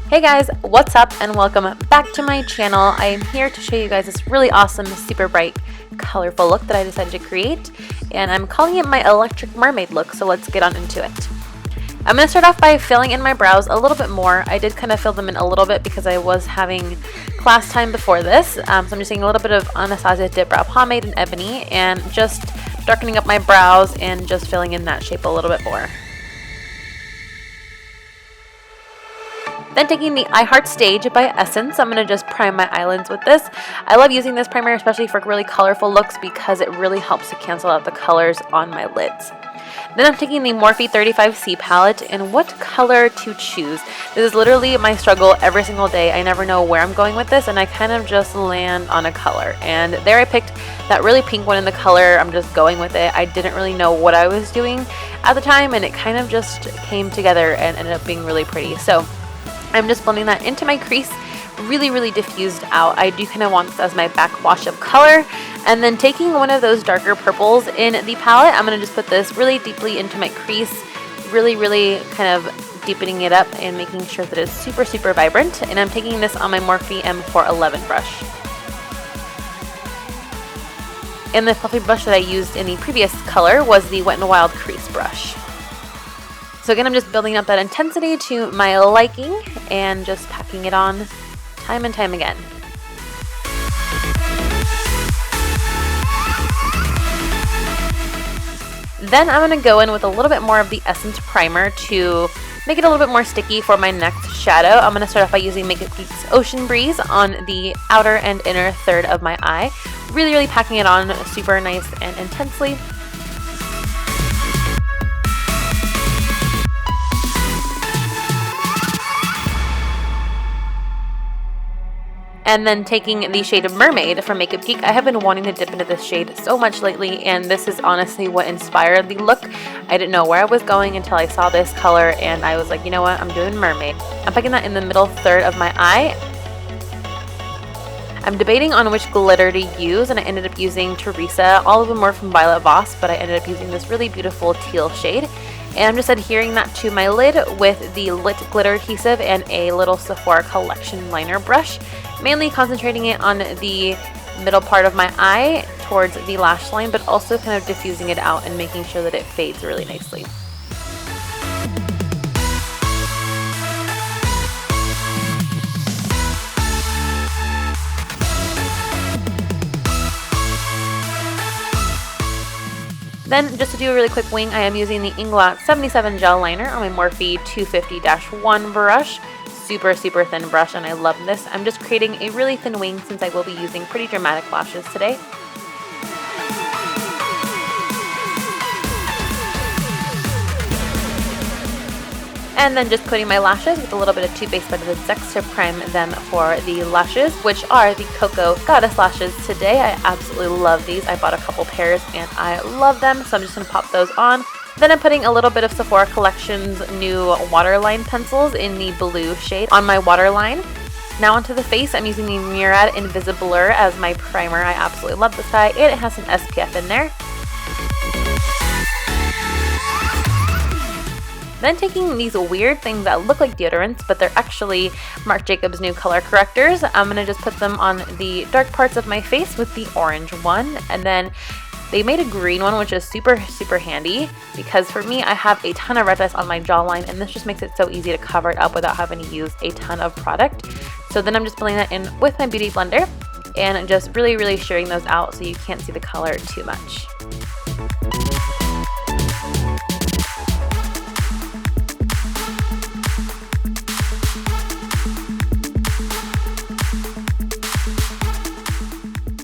Hey guys, what's up and welcome back to my channel. I am here to show you guys this really awesome, super bright, colorful look that I decided to create, and I'm calling it my electric mermaid look, so let's get on into it. I'm going to start off by filling in my brows a little bit more. I did kind of fill them in a little bit because I was having class time before this, so I'm just using a little bit of Anastasia Dipbrow pomade in Ebony and just darkening up my brows and just filling in that shape a little bit more. Then taking the I Heart Stage by Essence, I'm going to just prime my eyelids with this. I love using this primer especially for really colorful looks because it really helps to cancel out the colors on my lids. Then I'm taking the Morphe 35C palette, and what color to choose. This is literally my struggle every single day. I never know where I'm going with this, and I kind of just land on a color. And there I picked that really pink one in the color. I'm just going with it. I didn't really know what I was doing at the time, and it kind of just came together and ended up being really pretty. So I'm just blending that into my crease, really diffused out. I do kind of want this as my backwash of color. And then taking one of those darker purples in the palette, I'm going to just put this really deeply into my crease, really kind of deepening it up and making sure that it's super vibrant. And I'm taking this on my Morphe M411 brush. And the fluffy brush that I used in the previous color was the Wet n Wild crease brush. So again, I'm just building up that intensity to my liking and just packing it on time and time again. Then I'm going to go in with a little bit more of the Essence primer to make it a little bit more sticky for my next shadow. I'm going to start off by using Geek's Ocean Breeze on the outer and inner third of my eye. Really packing it on super nice and intensely. And then taking the shade of Mermaid from Makeup Geek. I have been wanting to dip into this shade so much lately, and this is honestly what inspired the look. I didn't know where I was going until I saw this color, and I was like, you know what, I'm doing Mermaid. I'm picking that in the middle third of my eye. I'm debating on which glitter to use, and I ended up using Teresa. All of them were from Violet Voss, but I ended up using this really beautiful teal shade. And I'm just adhering that to my lid with the Lit Glitter Adhesive and a little Sephora Collection liner brush. Mainly concentrating it on the middle part of my eye towards the lash line, but also kind of diffusing it out and making sure that it fades really nicely. Then, just to do a really quick wing, I am using the Inglot 77 gel liner on my Morphe 250-1 brush. Super thin brush, and I love this. I'm just creating a really thin wing since I will be using pretty dramatic lashes today. And then just coating my lashes with a little bit of Too Faced by Sex to prime them for the lashes, which are the Koko Goddess lashes today. I absolutely love these. I bought a couple pairs and I love them, so I'm just going to pop those on. Then I'm putting a little bit of Sephora Collection's new waterline pencils in the blue shade on my waterline. Now onto the face, I'm using the Murad Invisiblur as my primer. I absolutely love this guy, and it has some SPF in there. Then taking these weird things that look like deodorants, but they're actually Marc Jacobs new color correctors. I'm going to just put them on the dark parts of my face with the orange one, and then they made a green one, which is super handy because for me, I have a ton of redness on my jawline, and this just makes it so easy to cover it up without having to use a ton of product. So then I'm just blending that in with my beauty blender and just really shearing those out so you can't see the color too much.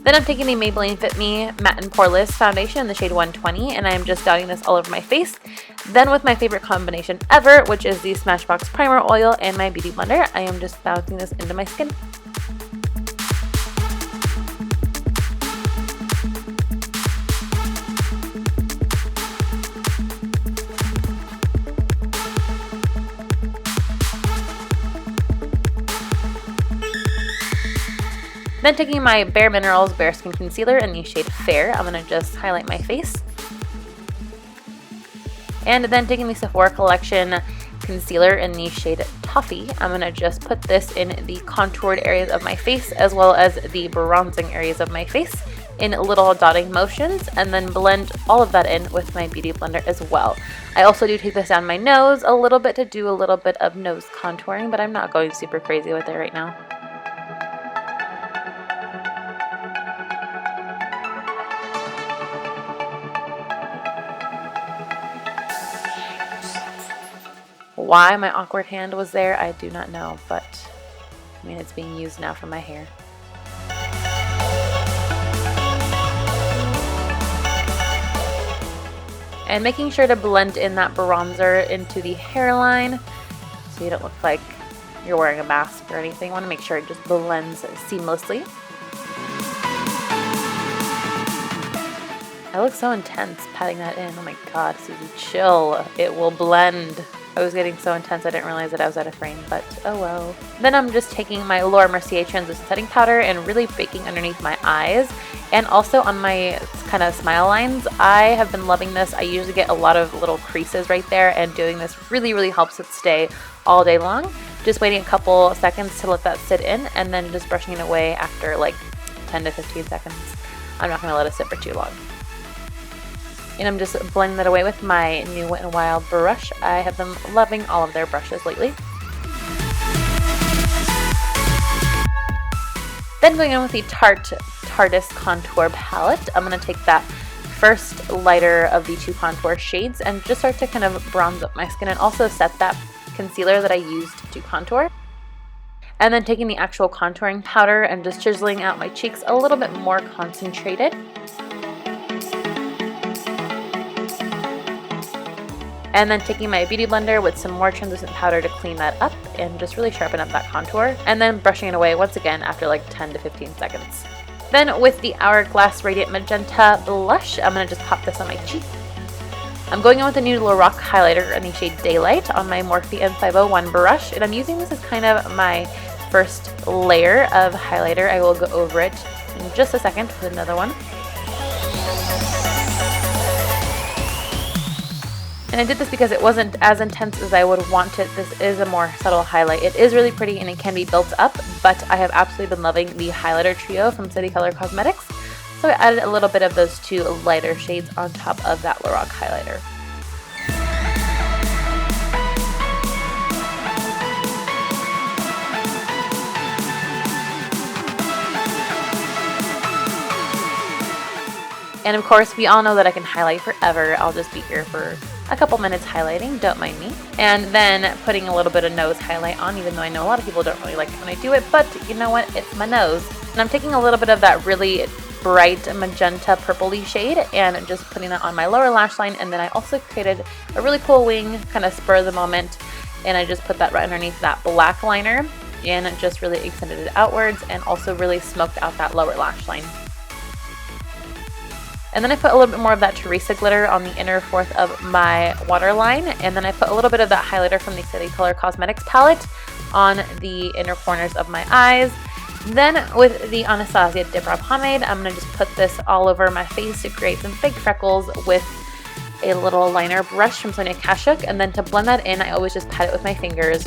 Then I'm taking the Maybelline Fit Me Matte and Poreless Foundation in the shade 120, and I am just dotting this all over my face. Then with my favorite combination ever, which is the Smashbox Primer Oil and my Beauty Blender, I am just bouncing this into my skin. Then taking my Bareminerals Bareskin Concealer in the shade Fair, I'm going to just highlight my face. And then taking the Sephora Collection concealer in the shade Toffee. I'm going to just put this in the contoured areas of my face as well as the bronzing areas of my face in little dotting motions, and then blend all of that in with my beauty blender as well. I also do take this down my nose a little bit to do a little bit of nose contouring, but I'm not going super crazy with it right now. Why my awkward hand was there, I do not know, but I mean, it's being used now for my hair. And making sure to blend in that bronzer into the hairline so you don't look like you're wearing a mask or anything. You want to make sure it just blends seamlessly. I look so intense patting that in. Oh my god, Susie, chill. It will blend. I was getting so intense I didn't realize that I was out of frame, but oh well. Then I'm just taking my Laura Mercier translucent setting powder and really baking underneath my eyes and also on my kind of smile lines. I have been loving this. I usually get a lot of little creases right there, and doing this really helps it stay all day long. Just waiting a couple seconds to let that sit in and then just brushing it away after like 10 to 15 seconds. I'm not going to let it sit for too long. And I'm just blending that away with my new Wet n Wild brush. I have been loving all of their brushes lately. Then going in with the Tarte Tartist Contour palette, I'm going to take that first lighter of the two contour shades and just start to kind of bronze up my skin and also set that concealer that I used to contour. And then taking the actual contouring powder and just chiseling out my cheeks a little bit more concentrated. And then taking my beauty blender with some more translucent powder to clean that up and just really sharpen up that contour. And then brushing it away once again after like 10 to 15 seconds. Then with the Hourglass Radiant Magenta blush, I'm going to just pop this on my cheek. I'm going in with the new Lorac highlighter in the shade Daylight on my Morphe M501 brush. And I'm using this as kind of my first layer of highlighter. I will go over it in just a second with another one. And I did this because it wasn't as intense as I would want it. This is a more subtle highlight. It is really pretty and it can be built up, but I have absolutely been loving the highlighter trio from City Color Cosmetics. So I added a little bit of those two lighter shades on top of that Lorac highlighter. And of course, we all know that I can highlight forever. I'll just be here for a couple minutes highlighting, don't mind me. And then putting a little bit of nose highlight on, even though I know a lot of people don't really like it when I do it, but you know what, it's my nose. And I'm taking a little bit of that really bright magenta purpley shade and just putting that on my lower lash line. And then I also created a really cool wing, kind of spur of the moment, and I just put that right underneath that black liner and just really extended it outwards and also really smoked out that lower lash line. And then I put a little bit more of that Teresa glitter on the inner fourth of my waterline. And then I put a little bit of that highlighter from the City Color Cosmetics palette on the inner corners of my eyes. Then with the Anastasia Dipbrow pomade, I'm going to just put this all over my face to create some fake freckles with a little liner brush from Sonia Kashuk. And then to blend that in, I always just pat it with my fingers.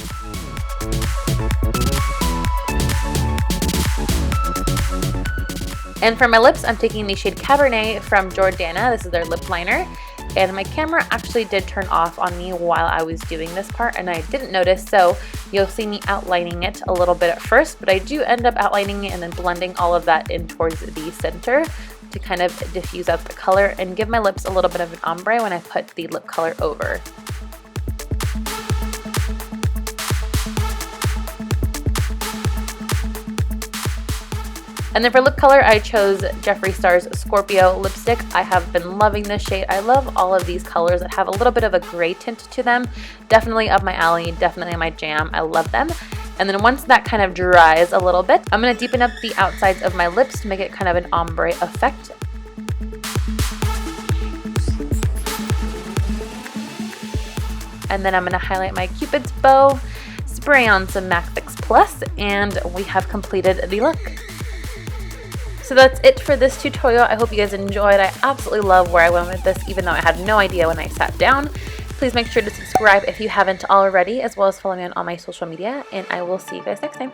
And for my lips, I'm taking the shade Cabernet from Jordana. This is their lip liner. And my camera actually did turn off on me while I was doing this part, and I didn't notice, so you'll see me outlining it a little bit at first, but I do end up outlining it and then blending all of that in towards the center to kind of diffuse out the color and give my lips a little bit of an ombre when I put the lip color over. And then for lip color, I chose Jeffree Star's Scorpio lipstick. I have been loving this shade. I love all of these colors that have a little bit of a gray tint to them. Definitely up my alley, definitely my jam. I love them. And then once that kind of dries a little bit, I'm going to deepen up the outsides of my lips to make it kind of an ombre effect. And then I'm going to highlight my Cupid's bow, spray on some MAC Fix Plus, and we have completed the look. So that's it for this tutorial. I hope you guys enjoyed. I absolutely love where I went with this, even though I had no idea when I sat down. Please make sure to subscribe if you haven't already, as well as follow me on all my social media, and I will see you guys next time.